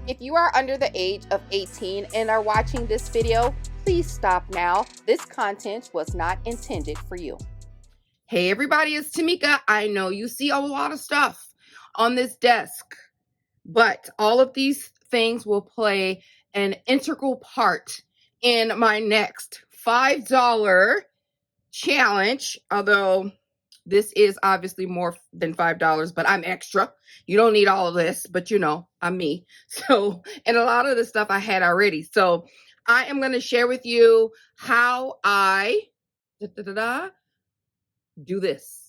If you are under the age of 18 and are watching this video, please stop now. This content was not intended for you. Hey everybody, it's TMIKA. I know you see a lot of stuff on this desk, but all of these things will play an integral part in my next $5 challenge, although this is obviously more than $5, but I'm extra. You don't need all of this, but you know, I'm me. So, and a lot of the stuff I had already. So I am going to share with you how I do this.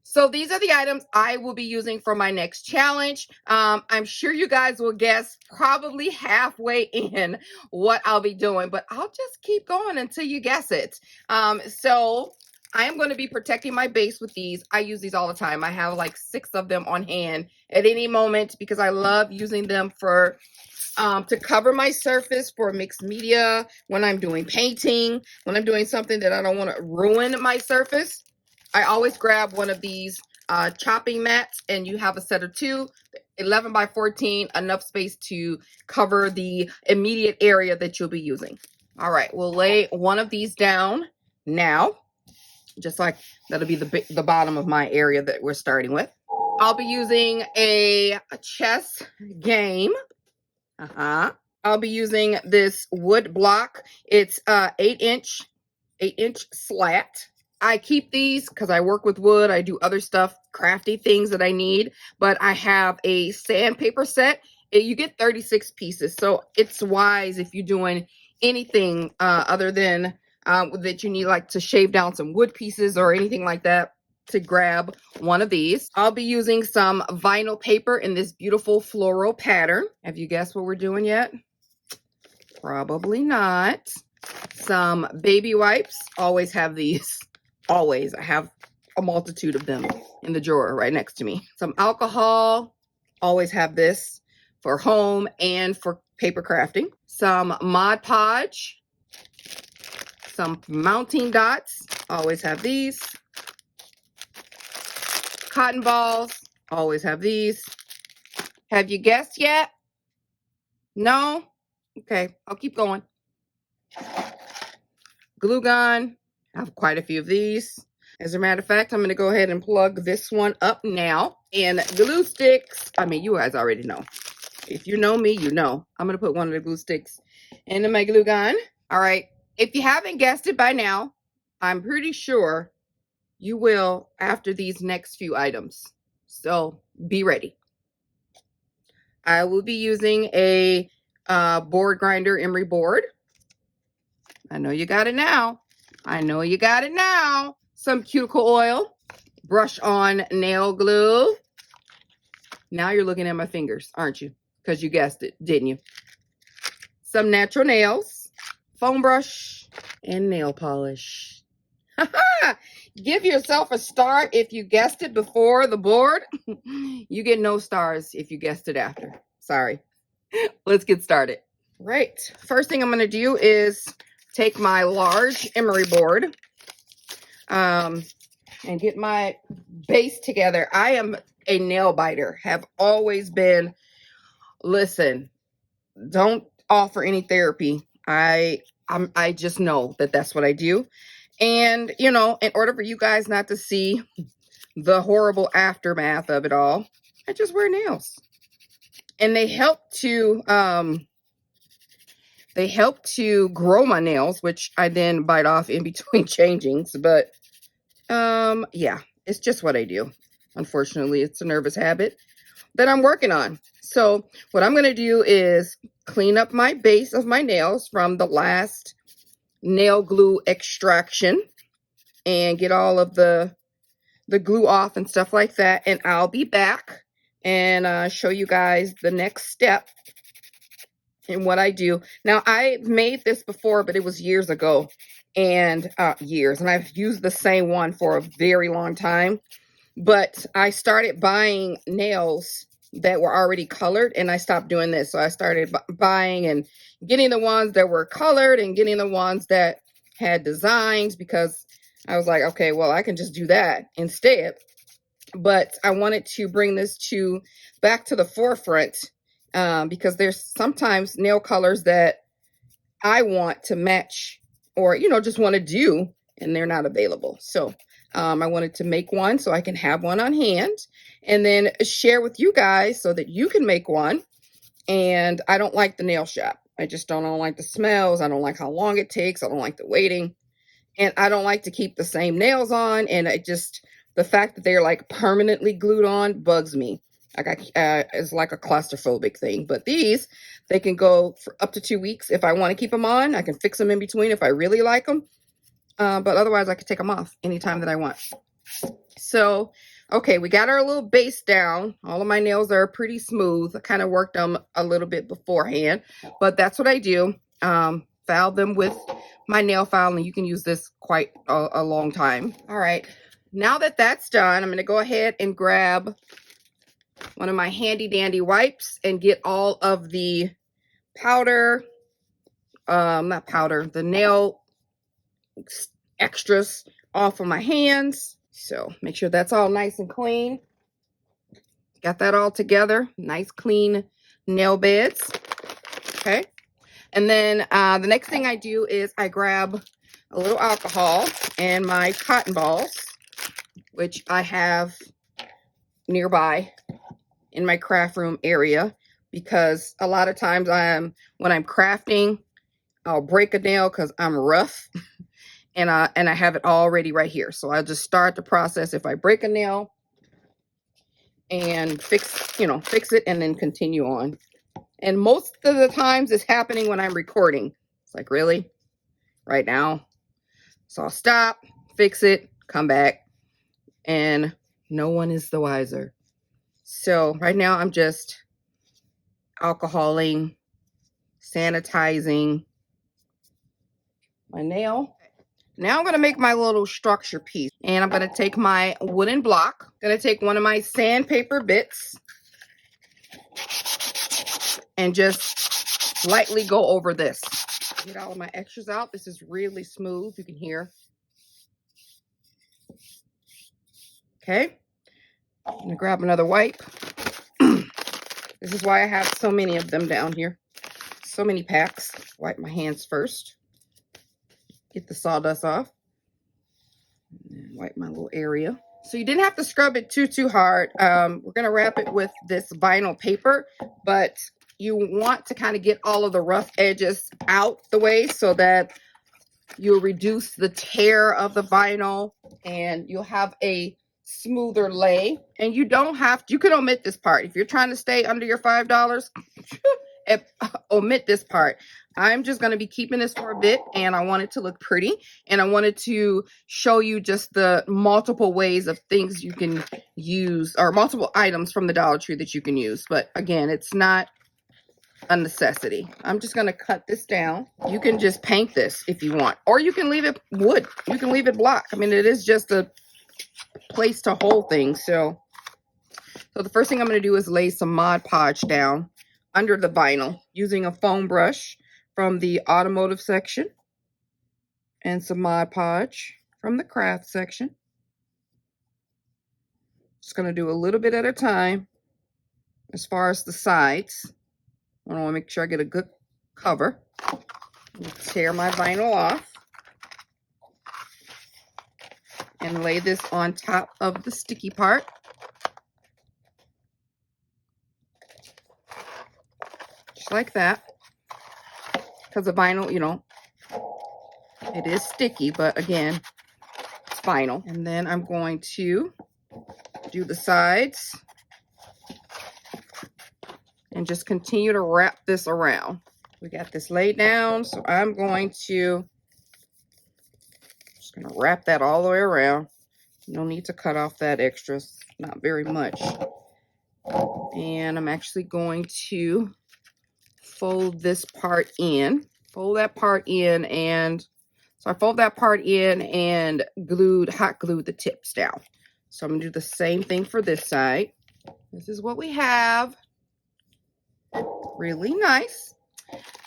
So these are the items I will be using for my next challenge. I'm sure you guys will guess probably halfway in what I'll be doing, but I'll just keep going until you guess it. So I am going to be protecting my base with these. I use these all the time. I have like 6 of them on hand at any moment because I love using them for to cover my surface for mixed media, when I'm doing painting, when I'm doing something that I don't want to ruin my surface. I always grab one of these chopping mats, and you have a set of 2, 11 by 14, enough space to cover the immediate area that you'll be using. All right, we'll lay one of these down now, just like that'll be the bottom of my area that we're starting with. I'll be using a chess game. I'll be using this wood block. It's 8-inch slat. I keep these because I work with wood. I do other stuff, crafty things that I need. But I have a sandpaper set. You get 36 pieces. So it's wise if you're doing anything other than that you need like to shave down some wood pieces or anything like that, to grab one of these. I'll be using some vinyl paper in this beautiful floral pattern. Have you guessed what we're doing yet? Probably not. Some baby wipes. Always have these. Always. I have a multitude of them in the drawer right next to me. Some alcohol. Always have this for home and for paper crafting. Some Mod Podge. Some mounting dots. Always have these. Cotton balls. Always have these. Have you guessed yet? No? Okay, I'll keep going. Glue gun. I have quite a few of these. As a matter of fact, I'm going to go ahead and plug this one up now. And glue sticks. I mean, you guys already know. If you know me, you know. I'm going to put one of the glue sticks into my glue gun. All right. If you haven't guessed it by now, I'm pretty sure you will after these next few items. So be ready. I will be using a board grinder emery board. I know you got it now. I know you got it now. Some cuticle oil, brush on nail glue. Now you're looking at my fingers, aren't you? Because you guessed it, didn't you? Some natural nails, foam brush, and nail polish. Give yourself a star if you guessed it before the board. You get no stars if you guessed it after. Sorry. Let's get started. Right. First thing I'm going to do is take my large emery board and get my base together. I am a nail biter. Have always been. Listen, don't offer any therapy. I just know that that's what I do. And, you know, in order for you guys not to see the horrible aftermath of it all, I just wear nails. And they help to grow my nails, which I then bite off in between changings. But yeah, it's just what I do. Unfortunately, it's a nervous habit that I'm working on. So what I'm going to do is clean up my base of my nails from the last nail glue extraction and get all of the glue off and stuff like that. And I'll be back and show you guys the next step in what I do. Now, I made this before, but it was years ago, and I've used the same one for a very long time. But I started buying nails that were already colored, and I stopped doing this. So I started buying and getting the ones that were colored and getting the ones that had designs, because I was like, okay, well, I can just do that instead. But I wanted to bring this back to the forefront because there's sometimes nail colors that I want to match or, you know, just want to do, and they're not available. So I wanted to make one so I can have one on hand and then share with you guys so that you can make one. And I don't like the nail shop. I just don't like the smells. I don't like how long it takes. I don't like the waiting. And I don't like to keep the same nails on. And the fact that they're like permanently glued on bugs me. Like it's like a claustrophobic thing. But these, they can go for up to 2 weeks. If I want to keep them on, I can fix them in between if I really like them. But otherwise, I can take them off anytime that I want. So, okay, we got our little base down. All of my nails are pretty smooth. I kind of worked them a little bit beforehand, but that's what I do. File them with my nail file, and you can use this quite a long time. All right, now that that's done, I'm going to go ahead and grab one of my handy dandy wipes and get all of the powder, not powder, the nail extras off of my hands. So make sure that's all nice and clean. Got that all together. Nice clean nail beds. Okay. And then the next thing I do is I grab a little alcohol and my cotton balls, which I have nearby in my craft room area, because a lot of times when I'm crafting, I'll break a nail because I'm rough. And I have it already right here. So I'll just start the process if I break a nail and fix it and then continue on. And most of the times it's happening when I'm recording. It's like, really? Right now? So I'll stop, fix it, come back, and no one is the wiser. So right now I'm just alcoholing, sanitizing my nail. Now I'm going to make my little structure piece, and I'm going to take my wooden block. I'm going to take one of my sandpaper bits and just lightly go over this. Get all of my extras out. This is really smooth. You can hear. Okay. I'm going to grab another wipe. This is why I have so many of them down here. So many packs. Wipe my hands first. Get the sawdust off. And wipe my little area. So you didn't have to scrub it too hard. We're going to wrap it with this vinyl paper, but you want to kind of get all of the rough edges out the way so that you'll reduce the tear of the vinyl and you'll have a smoother lay. And you can omit this part. If you're trying to stay under your $5, omit this part. I'm just going to be keeping this for a bit, and I want it to look pretty, and I wanted to show you just the multiple ways of things you can use, or multiple items from the Dollar Tree that you can use. But again, it's not a necessity. I'm just going to cut this down. You can just paint this if you want, or you can leave it wood. You can leave it block. I mean, it is just a place to hold things. So the first thing I'm going to do is lay some Mod Podge down under the vinyl using a foam brush from the automotive section and some Mod Podge from the craft section. Just going to do a little bit at a time as far as the sides. I want to make sure I get a good cover. Tear my vinyl off and lay this on top of the sticky part. Just like that. Because the vinyl, it is sticky, but again, it's vinyl. And then I'm going to do the sides and just continue to wrap this around. We got this laid down, so I'm just going to wrap that all the way around. No need to cut off that extra, not very much. And I'm actually going to fold this part in. Fold that part in, and so I fold that part in and hot glued the tips down. So I'm going to do the same thing for this side. This is what we have. Really nice.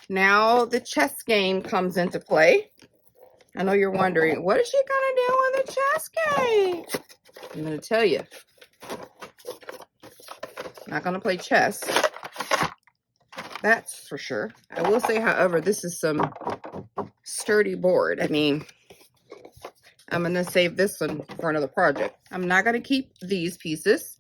Now the chess game comes into play. I know you're wondering, what is she gonna do with the chess game? I'm gonna tell you. Not gonna play chess. That's for sure. I will say, however, this is some sturdy board. I mean, I'm gonna save this one for another project. I'm not gonna keep these pieces.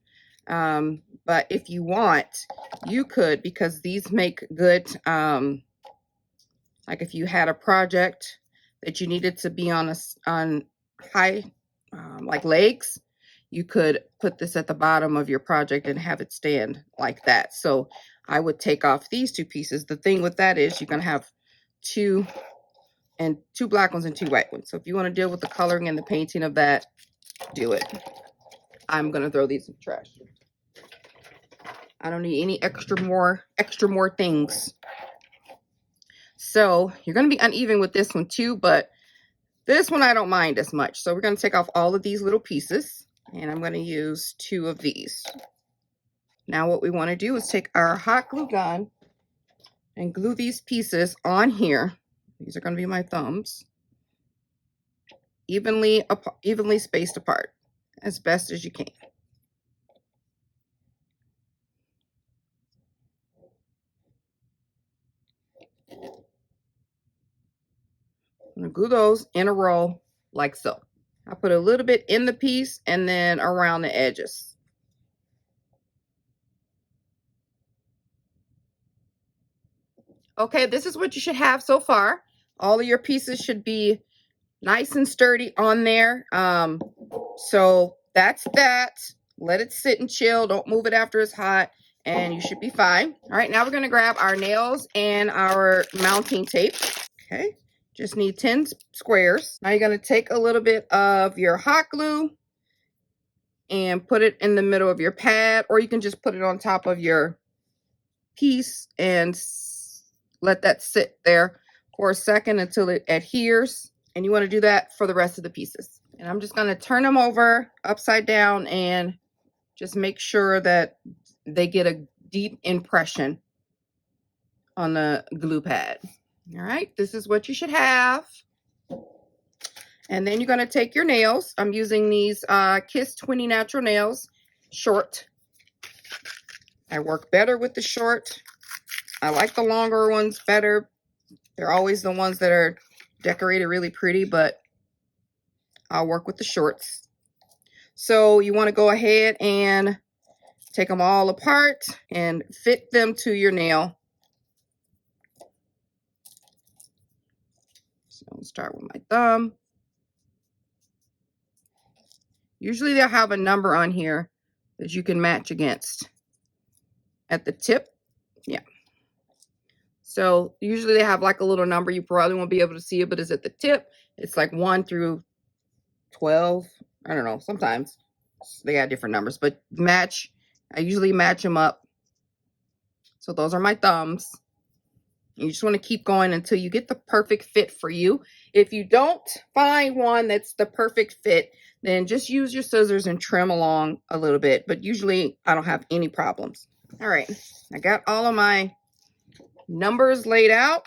But if you want, you could, because these make good, like if you had a project that you needed to be on high, like legs, you could put this at the bottom of your project and have it stand like that. So I would take off these two pieces. The thing with that is you're gonna have two black ones and two white ones. So if you want to deal with the coloring and the painting of that, do it. I'm gonna throw these in the trash. I don't need any extra more things. So you're going to be uneven with this one too, but this one I don't mind as much. So we're going to take off all of these little pieces, and I'm going to use 2 of these. Now what we want to do is take our hot glue gun and glue these pieces on here. These are going to be my thumbs. Evenly spaced apart as best as you can. I'm going to glue those in a row like so. I put a little bit in the piece and then around the edges. Okay, this is what you should have so far. All of your pieces should be nice and sturdy on there. So that's that. Let it sit and chill. Don't move it after it's hot, and you should be fine. All right, now we're going to grab our nails and our mounting tape. Okay, just need 10 squares. Now you're going to take a little bit of your hot glue and put it in the middle of your pad, or you can just put it on top of your piece and let that sit there for a second until it adheres. And you want to do that for the rest of the pieces. And I'm just going to turn them over upside down and just make sure that they get a deep impression on the glue pad. All right, this is what you should have. And then you're going to take your nails. I'm using these Kiss 20 Natural Nails, short. I work better with the short. I like the longer ones better. They're always the ones that are decorated really pretty, but I'll work with the shorts. So you want to go ahead and take them all apart and fit them to your nail. So I'll start with my thumb. Usually they'll have a number on here that you can match against at the tip. Yeah. So usually they have like a little number. You probably won't be able to see it, but it's at the tip. It's like 1 through 12. I don't know. Sometimes they got different numbers, but match. I usually match them up. So those are my thumbs. You just want to keep going until you get the perfect fit for you. If you don't find one that's the perfect fit, then just use your scissors and trim along a little bit. But usually I don't have any problems. All right, I got all of my numbers laid out.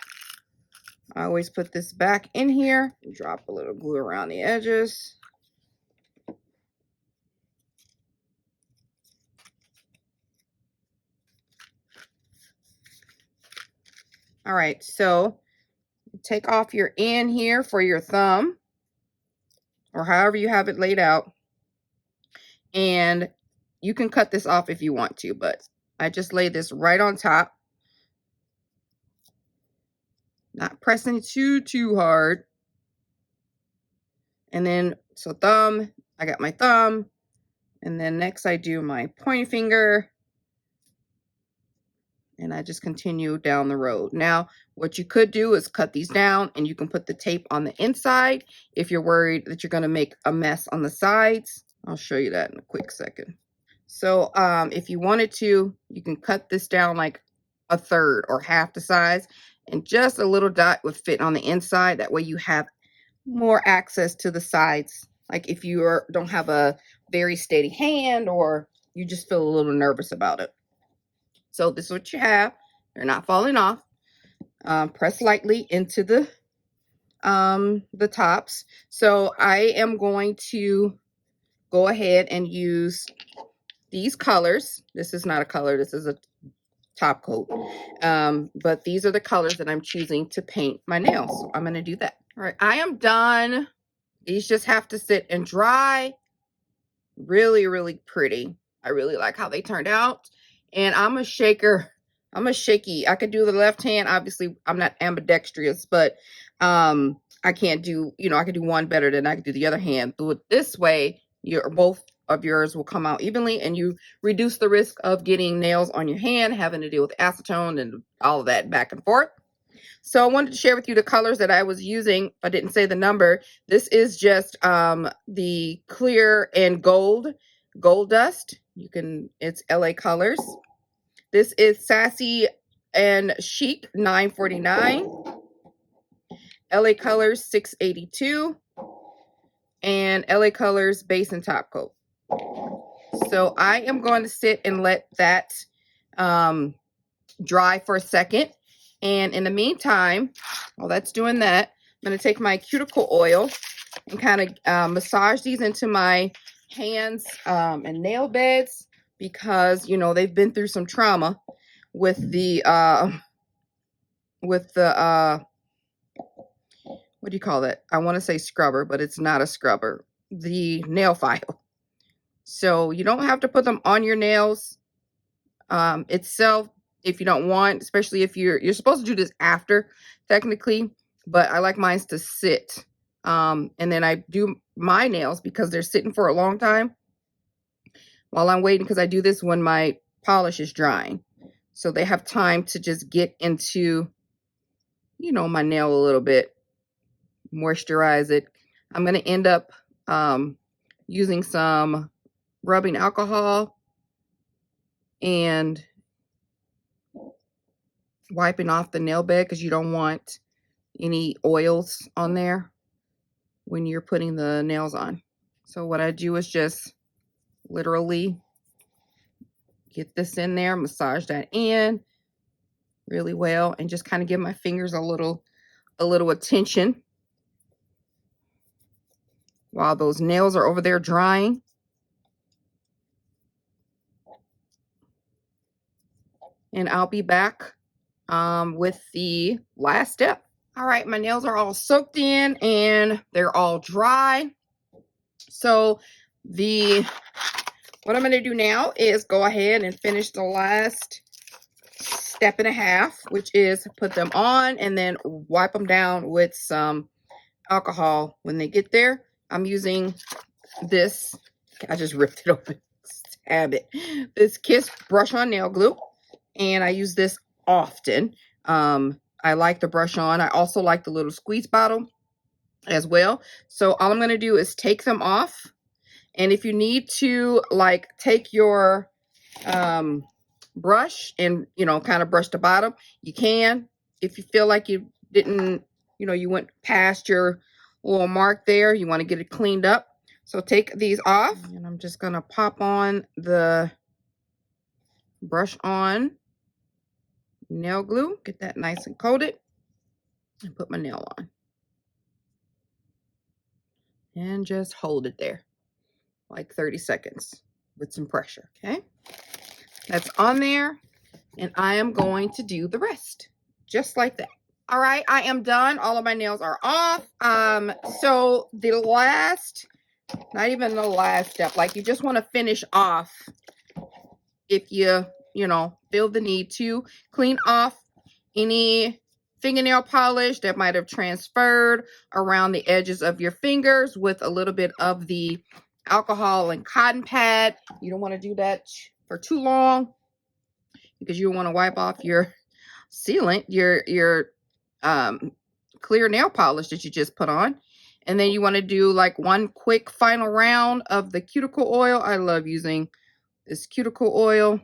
I always put this back in here. Drop a little glue around the edges. All right, so take off your end here for your thumb, or however you have it laid out. And you can cut this off if you want to, but I just laid this right on top. Not pressing too hard. And then, so thumb, I got my thumb. And then next I do my pointing finger. And I just continue down the road. Now, what you could do is cut these down, and you can put the tape on the inside if you're worried that you're going to make a mess on the sides. I'll show you that in a quick second. So if you wanted to, you can cut this down like a third or half the size, and just a little dot would fit on the inside. That way you have more access to the sides. Like if you don't have a very steady hand, or you just feel a little nervous about it. So this is what you have. They're not falling off. Press lightly into the the tops. So I am going to go ahead and use these colors. This is not a color, this is a top coat. But these are the colors that I'm choosing to paint my nails. So I'm going to do that. All right, I am done. These just have to sit and dry. Really, really pretty. I really like how they turned out. And I'm a shaker. I'm a shaky. I could do the left hand. Obviously, I'm not ambidextrous, but I can't do, I could do one better than I could do the other hand. Do it this way, both of yours will come out evenly, and you reduce the risk of getting nails on your hand, having to deal with acetone and all of that back and forth. So I wanted to share with you the colors that I was using. I didn't say the number. This is just the clear and gold dust. It's LA colors. This is Sassy and Chic 949. LA colors 682. And LA colors base and top coat. So I am going to sit and let that dry for a second. And in the meantime, while that's doing that, I'm going to take my cuticle oil and kind of massage these into my hands and nail beds, because, they've been through some trauma with the what do you call that? I want to say scrubber, but it's not a scrubber. The nail file. So you don't have to put them on your nails itself if you don't want, especially if you're supposed to do this after, technically, but I like mine to sit. And then I do my nails because they're sitting for a long time while I'm waiting, because I do this when my polish is drying. So they have time to just get into, my nail a little bit, moisturize it. I'm going to end up using some rubbing alcohol and wiping off the nail bed, because you don't want any oils on there when you're putting the nails on. So what I do is just literally get this in there, massage that in really well, and just kind of give my fingers a little attention while those nails are over there drying. And I'll be back with the last step. All right, my nails are all soaked in and they're all dry. So what I'm going to do now is go ahead and finish the last step and a half, which is put them on and then wipe them down with some alcohol when they get there. I'm using this. I just ripped it open. Stab it. This Kiss brush on nail glue. And I use this often. I like the brush on. I also like the little squeeze bottle as well. So all I'm going to do is take them off. And if you need to, like, take your brush and, kind of brush the bottom, you can. If you feel like you didn't, you went past your little mark there, you want to get it cleaned up. So take these off. And I'm just going to pop on the brush on nail glue, get that nice and coated, and put my nail on. And just hold it there like 30 seconds with some pressure, okay? That's on there, and I am going to do the rest just like that. All right, I am done. All of my nails are off. So the last, not even the last step, like you just want to finish off if you feel the need to clean off any fingernail polish that might have transferred around the edges of your fingers with a little bit of the alcohol and cotton pad. You don't want to do that for too long, because you want to wipe off your sealant, your clear nail polish that you just put on. And then you want to do like one quick final round of the cuticle oil. I love using this cuticle oil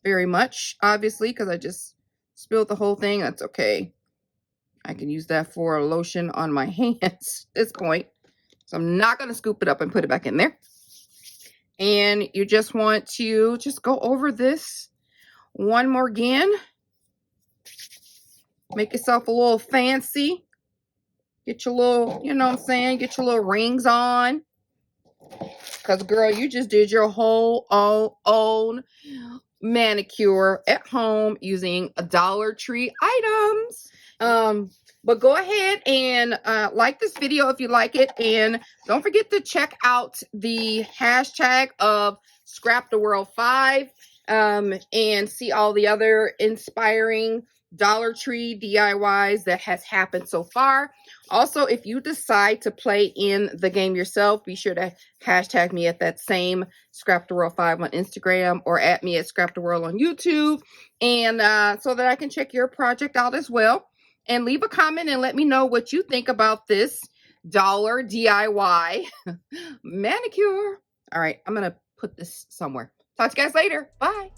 very much, obviously, because I just spilled the whole thing. That's okay. I can use that for a lotion on my hands at this point. So I'm not going to scoop it up and put it back in there. And you just want to just go over this one more again. Make yourself a little fancy. Get your little, you know what I'm saying? Get your little rings on. Because, girl, you just did your whole own manicure at home using Dollar Tree items. But go ahead and like this video if you like it. And don't forget to check out the hashtag of Scrap the World 5 and see all the other inspiring Dollar Tree DIYs that has happened so far. Also, if you decide to play in the game yourself, be sure to hashtag me at that same Scrap the World 5 on Instagram, or at me at Scrap the World on YouTube, and so that I can check your project out as well. And leave a comment and let me know what you think about this dollar DIY manicure. All right, I'm gonna put this somewhere. Talk to you guys later. Bye.